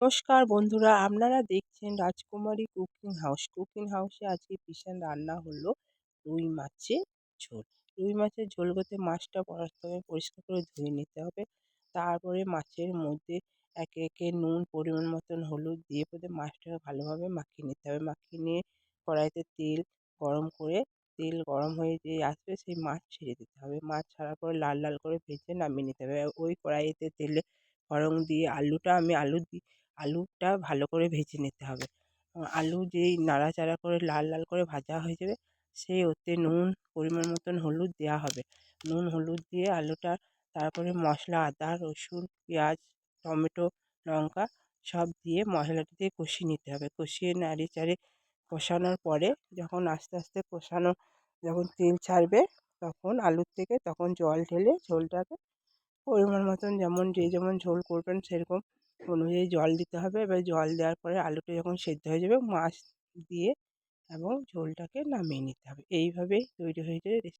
নমস্কার বন্ধুরা, আপনারা দেখছেন রাজকুমারী কুকিং হাউস। কুকিং হাউসে আজকে বিশাল রান্না হলো রুই মাছের ঝোল। রুই মাছের ঝোল করতে মাছটা প্রথমে পরিষ্কার করে ধুয়ে নিতে হবে। তারপরে মাছের মধ্যে একে একে নুন, পরিমাণ মতন হলুদ দিয়ে প্রথমে মাছটাকে ভালোভাবে মাখিয়ে নিতে হবে। মাখিয়ে নিয়ে কড়াইতে তেল গরম করে, তেল গরম হয়ে যে আসবে সেই মাছ ছেড়ে দিতে হবে। মাছ ছাড়ার পরে লাল লাল করে ভেজে নামিয়ে নিতে হবে। ওই কড়াইতে তেলে ফোড়ন দিয়ে আলুটা ভালো করে ভেজে নিতে হবে। আলু যেই নাড়াচাড়া করে লাল লাল করে ভাজা হয়ে যাবে, সেই ওতে নুন, পরিমাণ মতন হলুদ দেওয়া হবে। নুন হলুদ দিয়ে আলুটা, তারপরে মশলা আদা, রসুন, পেঁয়াজ, টমেটো, লঙ্কা সব দিয়ে মশলাটা দিয়ে কষিয়ে নিতে হবে। কষিয়ে নাড়িয়ে চাড়িয়ে কষানোর পরে যখন আস্তে আস্তে যখন তেল ছাড়বে, তখন জল ঢেলে ঝোলটাকে পরিমাণ মতন, যেমন যে যেমন ঝোল করবেন সেরকম অনুযায়ী জল দিতে হবে। এবার জল দেওয়ার পরে আলুটা যখন সেদ্ধ হয়ে যাবে, মাছ দিয়ে এবং ঝোলটাকে নামিয়ে নিতে হবে। এইভাবেই তৈরি হয়ে যায়